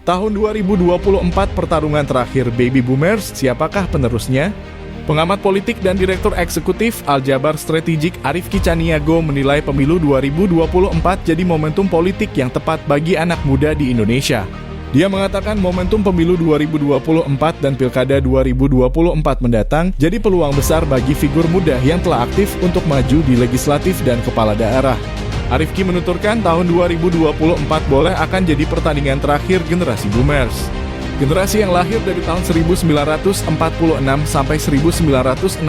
Tahun 2024 pertarungan terakhir baby boomers, siapakah penerusnya? Pengamat politik dan Direktur Eksekutif Aljabar Strategik Arifki Caniago menilai pemilu 2024 jadi momentum politik yang tepat bagi anak muda di Indonesia. Dia mengatakan momentum pemilu 2024 dan pilkada 2024 mendatang jadi peluang besar bagi figur muda yang telah aktif untuk maju di legislatif dan kepala daerah. Arifki menuturkan tahun 2024 boleh akan jadi pertandingan terakhir generasi boomers. Generasi yang lahir dari tahun 1946 sampai 1964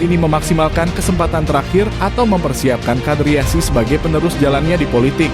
ini memaksimalkan kesempatan terakhir atau mempersiapkan kaderisasi sebagai penerus jalannya di politik.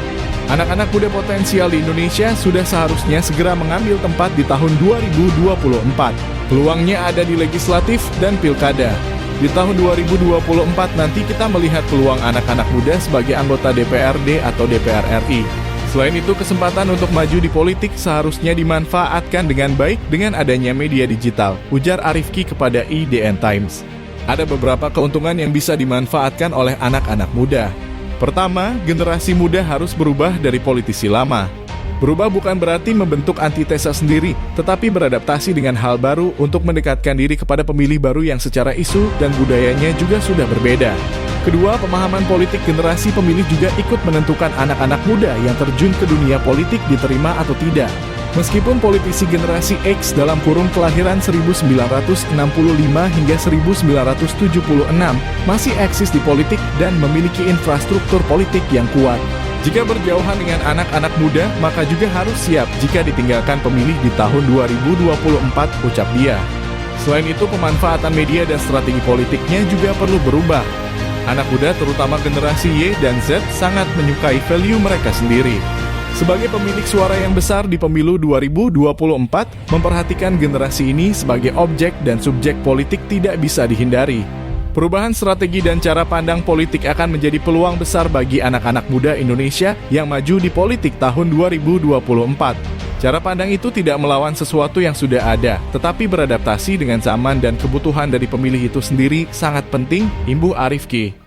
Anak-anak muda potensial di Indonesia sudah seharusnya segera mengambil tempat di tahun 2024. Peluangnya ada di legislatif dan pilkada. Di tahun 2024 nanti kita melihat peluang anak-anak muda sebagai anggota DPRD atau DPR RI. Selain itu, kesempatan untuk maju di politik seharusnya dimanfaatkan dengan baik dengan adanya media digital, ujar Arifki kepada IDN Times. Ada beberapa keuntungan yang bisa dimanfaatkan oleh anak-anak muda. Pertama, generasi muda harus berubah dari politisi lama. Berubah bukan berarti membentuk antitesa sendiri, tetapi beradaptasi dengan hal baru untuk mendekatkan diri kepada pemilih baru yang secara isu dan budayanya juga sudah berbeda. Kedua, pemahaman politik generasi pemilih juga ikut menentukan anak-anak muda yang terjun ke dunia politik diterima atau tidak. Meskipun politisi generasi X dalam kurun kelahiran 1965 hingga 1976 masih eksis di politik dan memiliki infrastruktur politik yang kuat. Jika berjauhan dengan anak-anak muda, maka juga harus siap jika ditinggalkan pemilih di tahun 2024, ucap dia. Selain itu, pemanfaatan media dan strategi politiknya juga perlu berubah. Anak muda, terutama generasi Y dan Z, sangat menyukai value mereka sendiri. Sebagai pemilik suara yang besar di pemilu 2024, memperhatikan generasi ini sebagai objek dan subjek politik tidak bisa dihindari. Perubahan strategi dan cara pandang politik akan menjadi peluang besar bagi anak-anak muda Indonesia yang maju di politik tahun 2024. Cara pandang itu tidak melawan sesuatu yang sudah ada, tetapi beradaptasi dengan zaman dan kebutuhan dari pemilih itu sendiri sangat penting, imbuh Arifki.